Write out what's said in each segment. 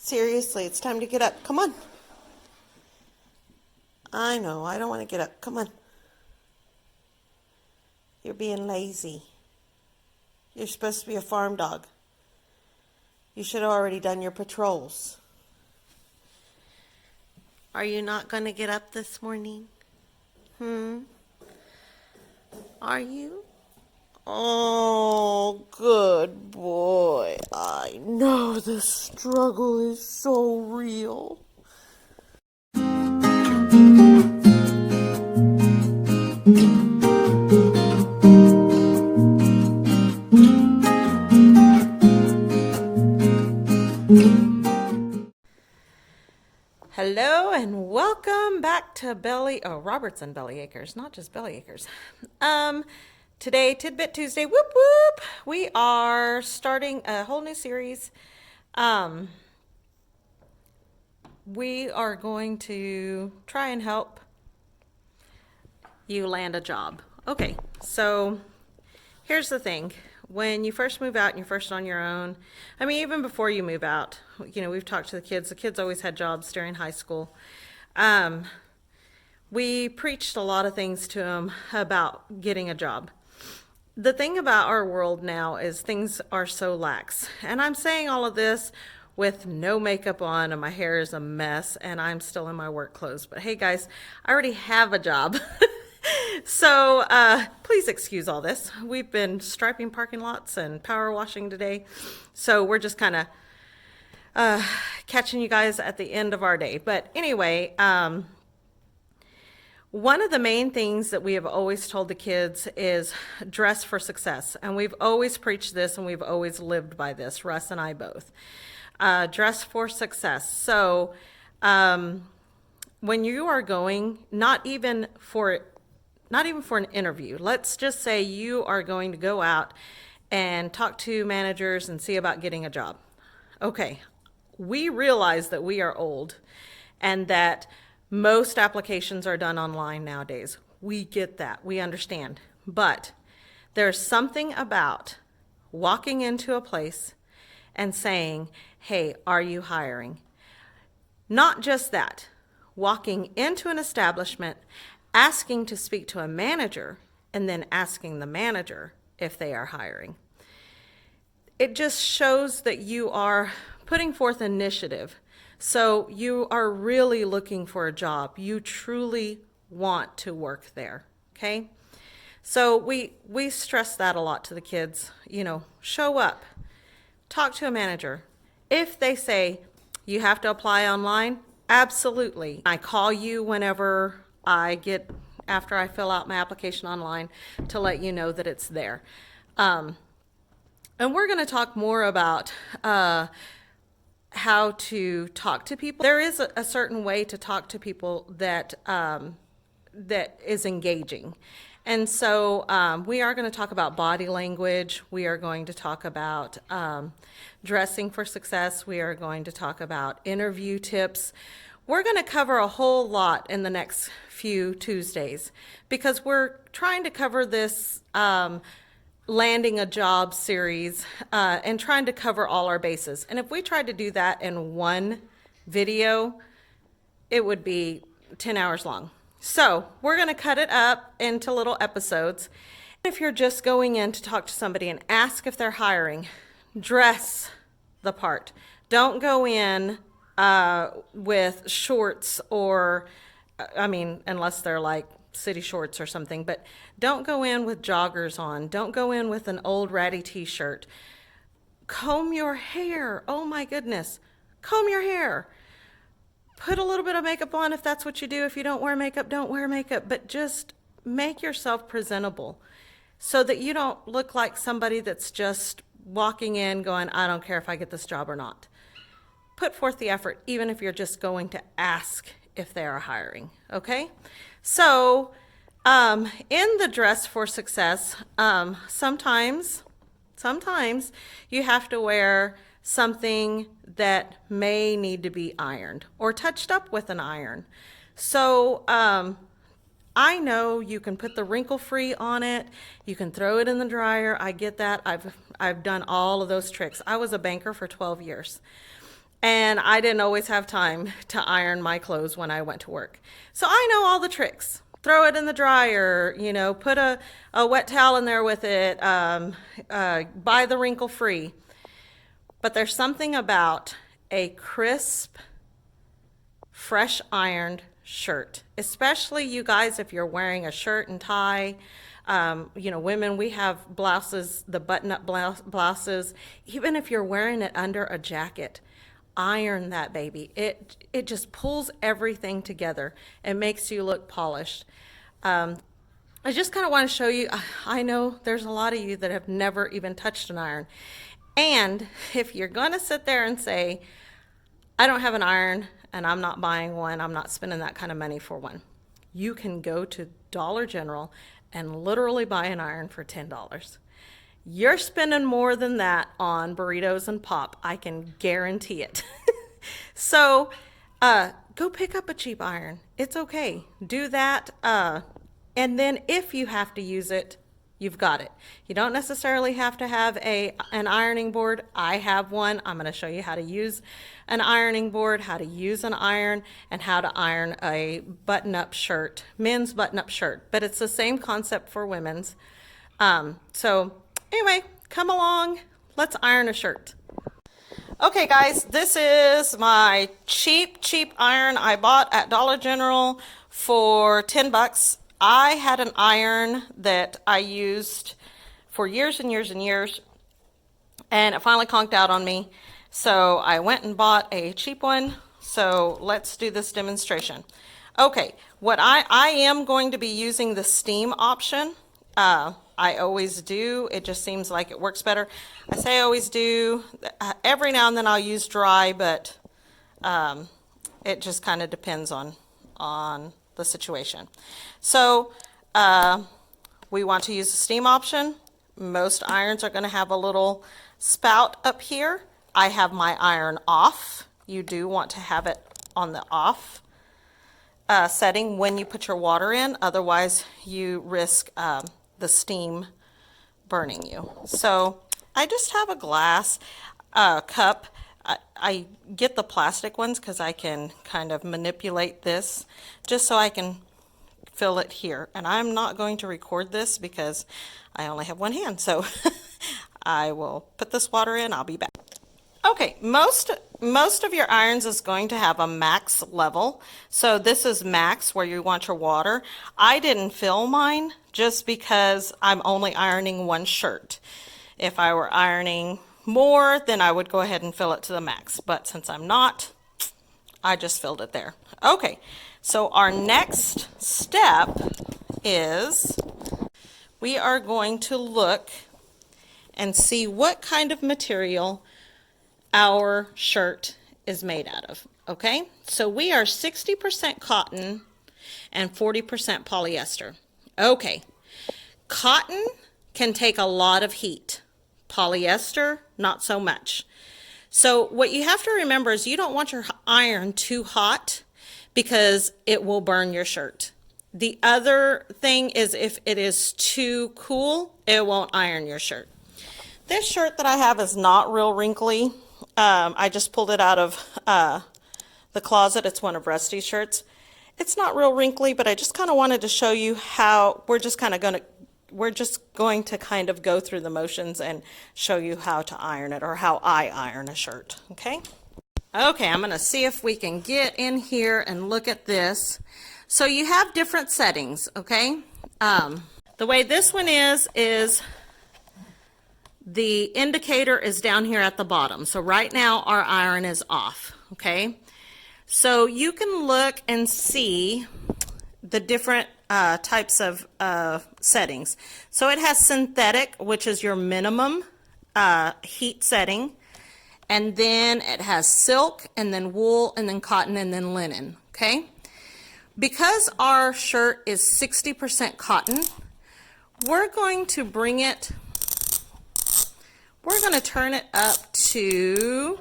Seriously, it's time to get up. Come on. I know, I don't want to get up. Come on. You're being lazy. You're supposed to be a farm dog. You should have already done your patrols. Are you not going to get up this morning? Are you? Oh, good boy. I know the struggle is so real. Hello and welcome back to Robertson Bellyacres, not just Bellyacres. Today, Tidbit Tuesday, whoop whoop. We are starting a whole new series. We are going to try and help you land a job. Okay, so here's the thing. When you first move out and you're first on your own, I mean, even before you move out, we've talked to the kids. The kids always had jobs during high school. We preached a lot of things to them about getting a job. The thing about our world now is things are so lax. And I'm saying all of this with no makeup on and my hair is a mess and I'm still in my work clothes. But hey guys, I already have a job. So please excuse all this. We've been striping parking lots and power washing today. So we're just kind of catching you guys at the end of our day. But anyway, one of the main things that we have always told the kids is dress for success. And we've always preached this and we've always lived by this, Russ and I both. Dress for success. So when you are going, not even for an interview. Let's just say you are going to go out and talk to managers and see about getting a job. Okay, we realize that we are old and that most applications are done online nowadays. We get that, we understand. But there's something about walking into a place and saying, hey, are you hiring? Not just that, walking into an establishment, asking to speak to a manager, and then asking the manager if they are hiring. It just shows that you are putting forth initiative. So you are really looking for a job. You truly want to work there, okay? So we stress that a lot to the kids. Show up, talk to a manager. If they say you have to apply online, absolutely. I call you whenever after I fill out my application online to let you know that it's there. And we're going to talk more about how to talk to people. There is a certain way to talk to people that is engaging. And so we are going to talk about body language. We are going to talk about dressing for success. We are going to talk about interview tips. We're going to cover a whole lot in the next few Tuesdays because we're trying to cover this landing a job series and trying to cover all our bases. And if we tried to do that in one video, it would be 10 hours long. So we're going to cut it up into little episodes. If you're just going in to talk to somebody and ask if they're hiring, dress the part. Don't go in with shorts unless they're like city shorts or something, but don't go in with joggers on. Don't go in with an old ratty t-shirt. Comb your hair. Oh my goodness. Comb your hair. Put a little bit of makeup on if that's what you do. If you don't wear makeup, don't wear makeup, but just make yourself presentable so that you don't look like somebody that's just walking in going, I don't care if I get this job or not. Put forth the effort, even if you're just going to ask if they are hiring, okay? So in the dress for success, sometimes you have to wear something that may need to be ironed or touched up with an iron. So I know you can put the wrinkle-free on it. You can throw it in the dryer. I get that. I've done all of those tricks. I was a banker for 12 years. And I didn't always have time to iron my clothes when I went to work. So I know all the tricks. Throw it in the dryer, put a wet towel in there with it, buy the wrinkle free. But there's something about a crisp, fresh ironed shirt, especially you guys if you're wearing a shirt and tie. Women, we have blouses, the button-up blouses. Even if you're wearing it under a jacket, iron that baby. It just pulls everything together and makes you look polished. I just kind of want to show you, I know there's a lot of you that have never even touched an iron. And if you're going to sit there and say, I don't have an iron and I'm not buying one, I'm not spending that kind of money for one, you can go to Dollar General and literally buy an iron for $10. You're spending more than that on burritos and pop. I can guarantee it. So go pick up a cheap iron. It's okay. Do that. And then if you have to use it, you've got it. You don't necessarily have to have an ironing board. I have one. I'm going to show you how to use an ironing board, how to use an iron, and how to iron a button-up shirt, men's button-up shirt. But it's the same concept for women's. So anyway, come along. Let's iron a shirt. Okay, guys, this is my cheap iron I bought at Dollar General for $10. I had an iron that I used for years and years and years, and it finally conked out on me. So I went and bought a cheap one. So let's do this demonstration. Okay, what I am going to be using the steam option. I always do. It just seems like it works better. I say I always do. Every now and then I'll use dry, but it just kind of depends on the situation. So we want to use the steam option. Most irons are going to have a little spout up here. I have my iron off. You do want to have it on the off setting when you put your water in. Otherwise, you risk the steam burning you. So I just have a glass cup. I get the plastic ones because I can kind of manipulate this just so I can fill it here. And I'm not going to record this because I only have one hand. So I will put this water in. I'll be back. Okay, most of your irons is going to have a max level. So this is max where you want your water. I didn't fill mine just because I'm only ironing one shirt. If I were ironing more, then I would go ahead and fill it to the max. But since I'm not, I just filled it there. Okay, so our next step is we are going to look and see what kind of material our shirt is made out of. Okay, so we are 60% cotton and 40% polyester. Okay, cotton can take a lot of heat. Polyester, not so much. So what you have to remember is you don't want your iron too hot because it will burn your shirt. The other thing is if it is too cool, it won't iron your shirt. This shirt that I have is not real wrinkly. I just pulled it out of the closet. It's one of Rusty's shirts. It's not real wrinkly, but I just kind of wanted to show you how we're just going to kind of go through the motions and show you how to iron it, or how I iron a shirt. Okay, I'm going to see if we can get in here and look at this. So you have different settings. Okay, the way this one is the indicator is down here at the bottom. So right now our iron is off. Okay, so you can look and see the different types of settings. So it has synthetic, which is your minimum heat setting, and then it has silk, and then wool, and then cotton, and then linen. Okay, because our shirt is 60% cotton, we're going to turn it up to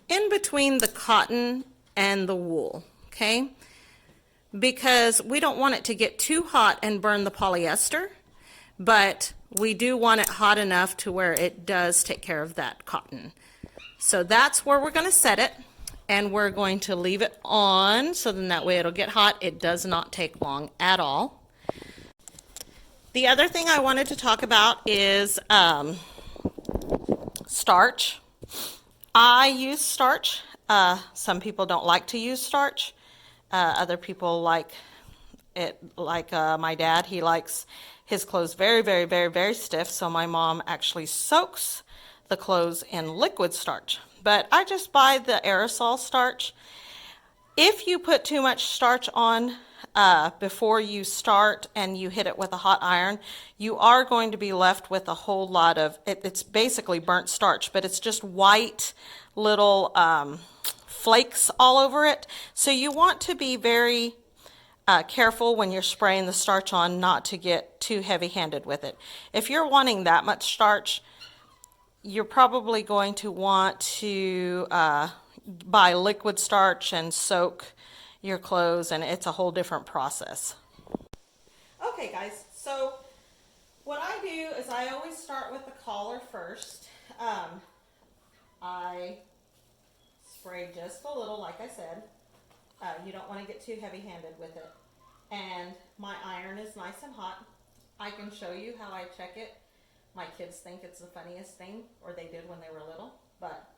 in between the cotton and the wool. Okay, because we don't want it to get too hot and burn the polyester, but we do want it hot enough to where it does take care of that cotton. So that's where we're going to set it, and we're going to leave it on so then that way it'll get hot. It does not take long at all. The other thing I wanted to talk about is starch. I use starch. Some people don't like to use starch. Other people like it, like my dad, he likes his clothes very, very, very, very stiff. So my mom actually soaks the clothes in liquid starch. But I just buy the aerosol starch. If you put too much starch on before you start and you hit it with a hot iron, you are going to be left with a whole lot of, it's basically burnt starch, but it's just white little flakes all over it. So you want to be very careful when you're spraying the starch on not to get too heavy-handed with it. If you're wanting that much starch, you're probably going to want to buy liquid starch and soak your clothes, and it's a whole different process. Okay guys, so what I do is I always start with the collar first. I spray just a little, like I said. You don't want to get too heavy-handed with it. And my iron is nice and hot. I can show you how I check it. My kids think it's the funniest thing, or they did when they were little, but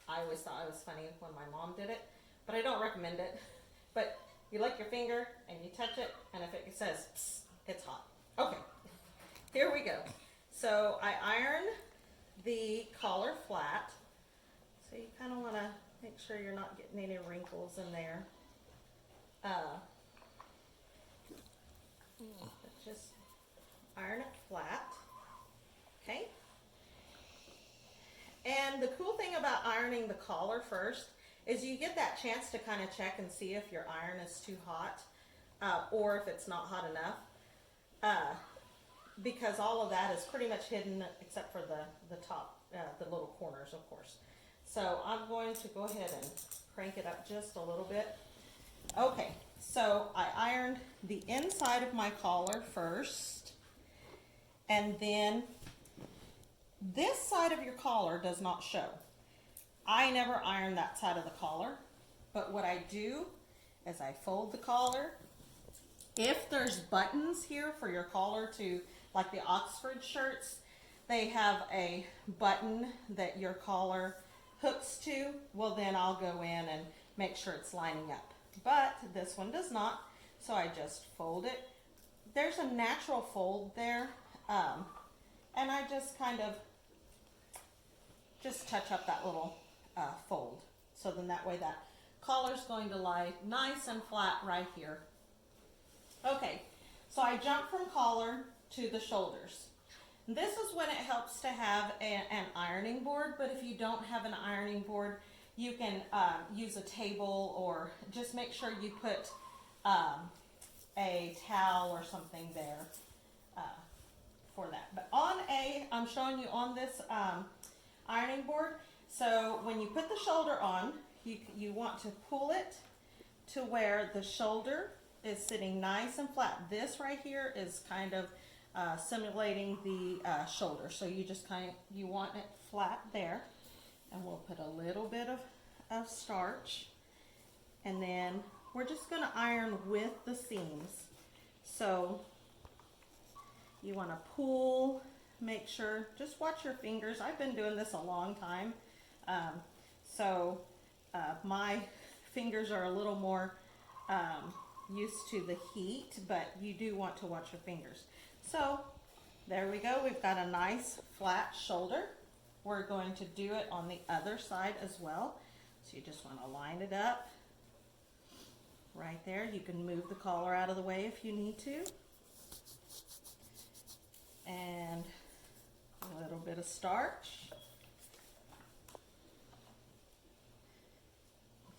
I always thought it was funny when my mom did it, but I don't recommend it. But you lick your finger and you touch it, and if it says, psst, it's hot. Okay, here we go. So I iron the collar flat. So you kind of want to make sure you're not getting any wrinkles in there. Just iron it flat. Okay. And the cool thing about ironing the collar first is you get that chance to kind of check and see if your iron is too hot or if it's not hot enough, because all of that is pretty much hidden except for the top, the little corners, of course. So I'm going to go ahead and crank it up just a little bit. Okay, so I ironed the inside of my collar first, and then this side of your collar does not show. I never iron that side of the collar, but what I do is I fold the collar. If there's buttons here for your collar to, like the Oxford shirts, they have a button that your collar hooks to, well then I'll go in and make sure it's lining up. But this one does not, so I just fold it. There's a natural fold there, and I just kind of just touch up that little fold. So then that way that collar's going to lie nice and flat right here. Okay, so I jump from collar to the shoulders. This is when it helps to have an ironing board, but if you don't have an ironing board, you can use a table, or just make sure you put a towel or something there for that. But I'm showing you on this ironing board, so when you put the shoulder on, you want to pull it to where the shoulder is sitting nice and flat. This right here is kind of simulating the shoulder, so you want it flat there. And we'll put a little bit of starch, and then we're just going to iron with the seams. So you want to pull, make sure, just watch your fingers. I've been doing this a long time, so my fingers are a little more used to the heat, but you do want to watch your fingers. So there we go. We've got a nice flat shoulder. We're going to do it on the other side as well. So you just want to line it up right there. You can move the collar out of the way if you need to. And a little bit of starch.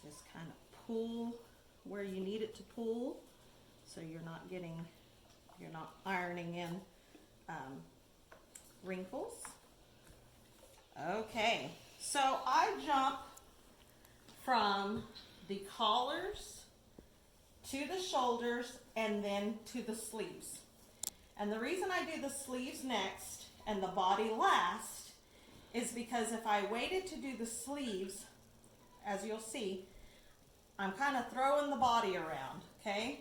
Just kind of pull where you need it to pull, so you're not ironing in wrinkles. Okay, so I jump from the collars to the shoulders and then to the sleeves. And the reason I do the sleeves next and the body last is because if I waited to do the sleeves, as you'll see, I'm kind of throwing the body around, okay?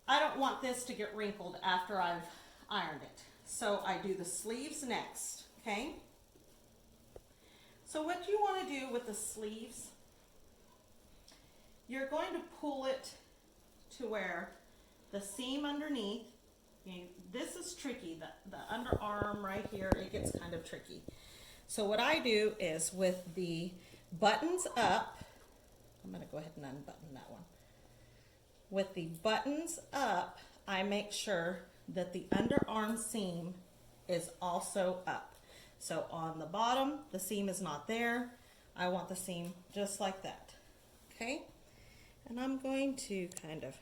I don't want this to get wrinkled after I've ironed it. So I do the sleeves next, okay? So what you want to do with the sleeves, you're going to pull it to where the seam underneath, this is tricky, the underarm right here, it gets kind of tricky. So what I do is with the buttons up, I'm going to go ahead and unbutton that one. With the buttons up, I make sure that the underarm seam is also up. So on the bottom, the seam is not there. I want the seam just like that, okay? And I'm going to kind of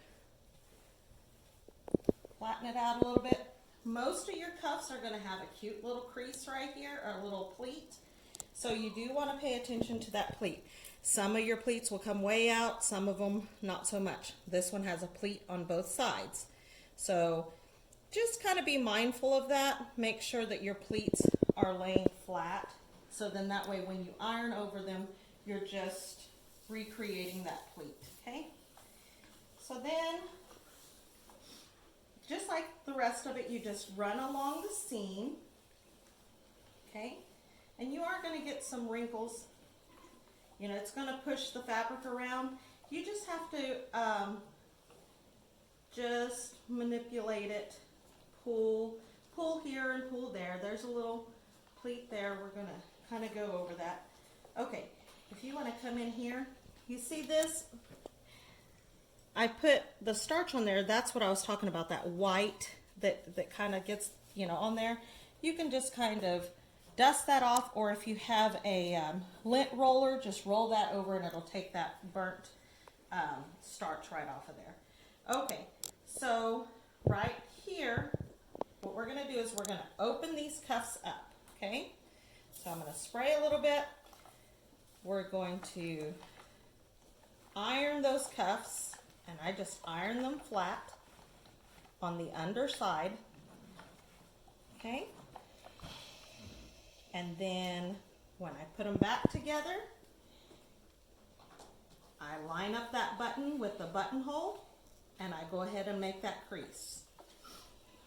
flatten it out a little bit. Most of your cuffs are going to have a cute little crease right here, or a little pleat. So you do want to pay attention to that pleat. Some of your pleats will come way out, some of them not so much. This one has a pleat on both sides. So just kind of be mindful of that. Make sure that your pleats are laying flat. So then that way when you iron over them, you're just recreating that pleat, okay? So then, just like the rest of it, you just run along the seam, okay? And you are going to get some wrinkles. You know, it's going to push the fabric around. You just have to just manipulate it, pull here and pull there. There's a little pleat there. We're going to kind of go over that. Okay, if you want to come in here, you see this? I put the starch on there. That's what I was talking about, that white that kind of gets, you know, on there. You can just kind of dust that off, or if you have a lint roller, just roll that over and it'll take that burnt starch right off of there. Okay, so right here, what we're going to do is we're going to open these cuffs up, okay? So I'm going to spray a little bit. We're going to iron those cuffs, and I just iron them flat on the underside, okay? And then when I put them back together, I line up that button with the buttonhole, and I go ahead and make that crease.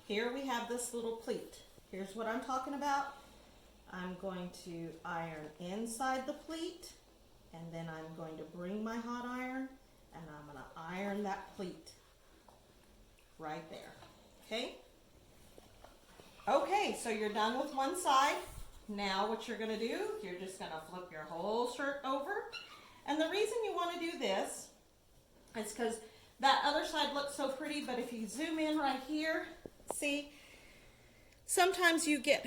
Here we have this little pleat. Here's what I'm talking about. I'm going to iron inside the pleat, and then I'm going to bring my hot iron, and I'm going to iron that pleat right there, okay? Okay, so you're done with one side. Now what you're going to do, you're just going to flip your whole shirt over. And the reason you want to do this is because that other side looks so pretty, but if you zoom in right here, see, sometimes you get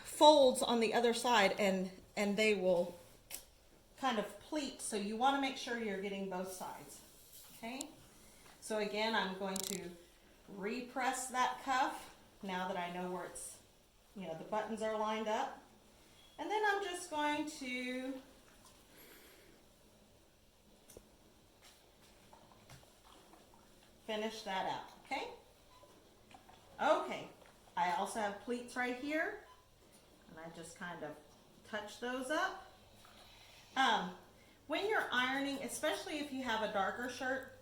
folds on the other side, and they will kind of pleat, so you want to make sure you're getting both sides, okay? So again, I'm going to repress that cuff now that I know where it's, you know, the buttons are lined up. And then I'm just going to finish that out, okay? Okay, I also have pleats right here, and I just kind of touch those up. When you're ironing, especially if you have a darker shirt,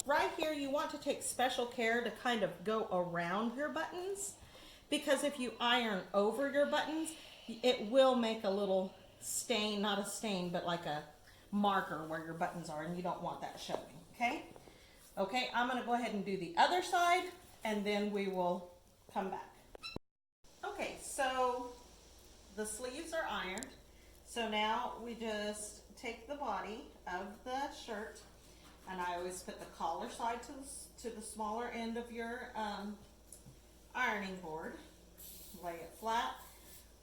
right here you want to take special care to kind of go around your buttons, because if you iron over your buttons, it will make a little stain, not a stain, but like a marker where your buttons are, and you don't want that showing, okay? Okay, I'm going to go ahead and do the other side, and then we will come back. Okay, so the sleeves are ironed. So now we just take the body of the shirt, and I always put the collar side to the smaller end of your ironing board. Lay it flat.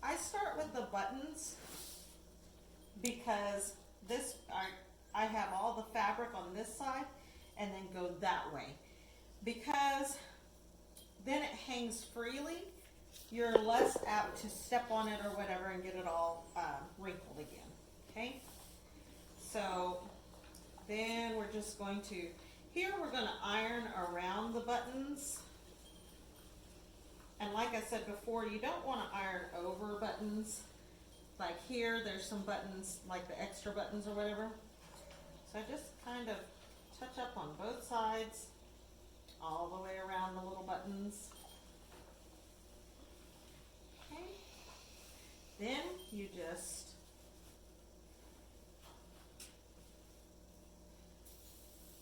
I start with the buttons because this I have all the fabric on this side, and then go that way, because then it hangs freely. You're less apt to step on it or whatever and get it all wrinkled again, okay? So then we're just going to, here we're going to iron around the buttons. And like I said before, you don't want to iron over buttons like here, there's some buttons, like the extra buttons or whatever. So I just kind of touch up on both sides, all the way around the little buttons. Okay. Then you just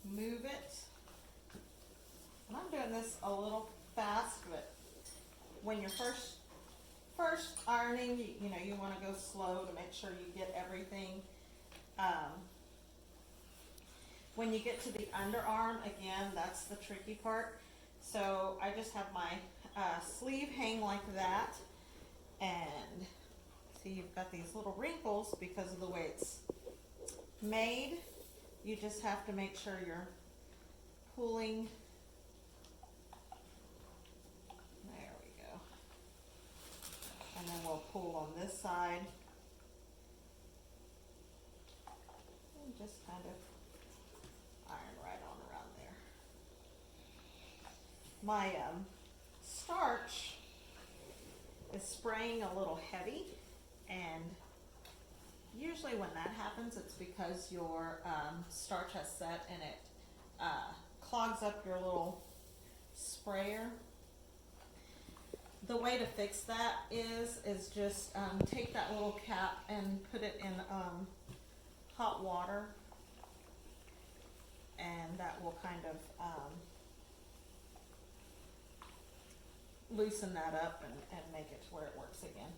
move it. And I'm doing this a little fast, but when you're first ironing, you know, you want to go slow to make sure you get everything. When you get to the underarm, again, that's the tricky part. So I just have my sleeve hang like that, and see, you've got these little wrinkles because of the way it's made. You just have to make sure you're pulling. There we go. And then we'll pull on this side. And just kind of iron right on around there. My starch is spraying a little heavy, and usually when that happens, it's because your starch has set and it clogs up your little sprayer. The way to fix that is just take that little cap and put it in hot water, and that will kind of loosen that up and make it to where it works again.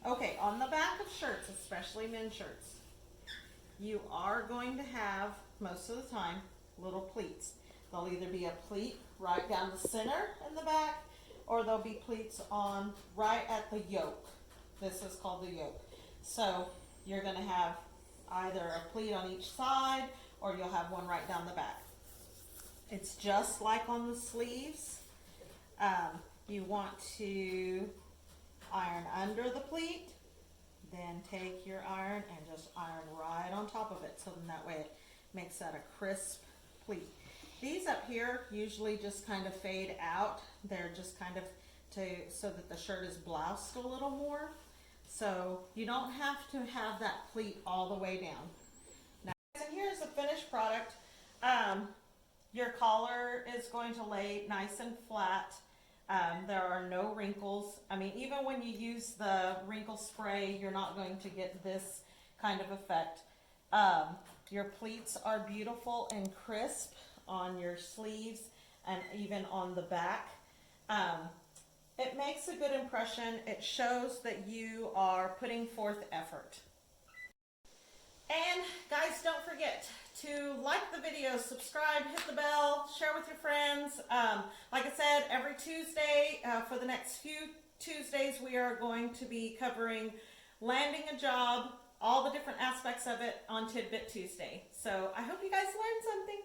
Okay, on the back of shirts, especially men's shirts, you are going to have, most of the time, little pleats. There'll either be a pleat right down the center in the back, or there'll be pleats on right at the yoke. This is called the yoke. So you're going to have either a pleat on each side, or you'll have one right down the back. It's just like on the sleeves. You want to iron under the pleat, then take your iron and just iron right on top of it, so then that way it makes that a crisp pleat. These up here usually just kind of fade out. They're just kind of so that the shirt is bloused a little more. So you don't have to have that pleat all the way down. Now, and here's the finished product. Your collar is going to lay nice and flat. There are no wrinkles. I mean, even when you use the wrinkle spray, you're not going to get this kind of effect. Your pleats are beautiful and crisp on your sleeves and even on the back. It makes a good impression. It shows that you are putting forth effort. And guys, don't forget to like the video, subscribe, hit the bell, share with your friends. Like I said, every Tuesday, for the next few Tuesdays, we are going to be covering landing a job, all the different aspects of it on Tidbit Tuesday. So I hope you guys learned something.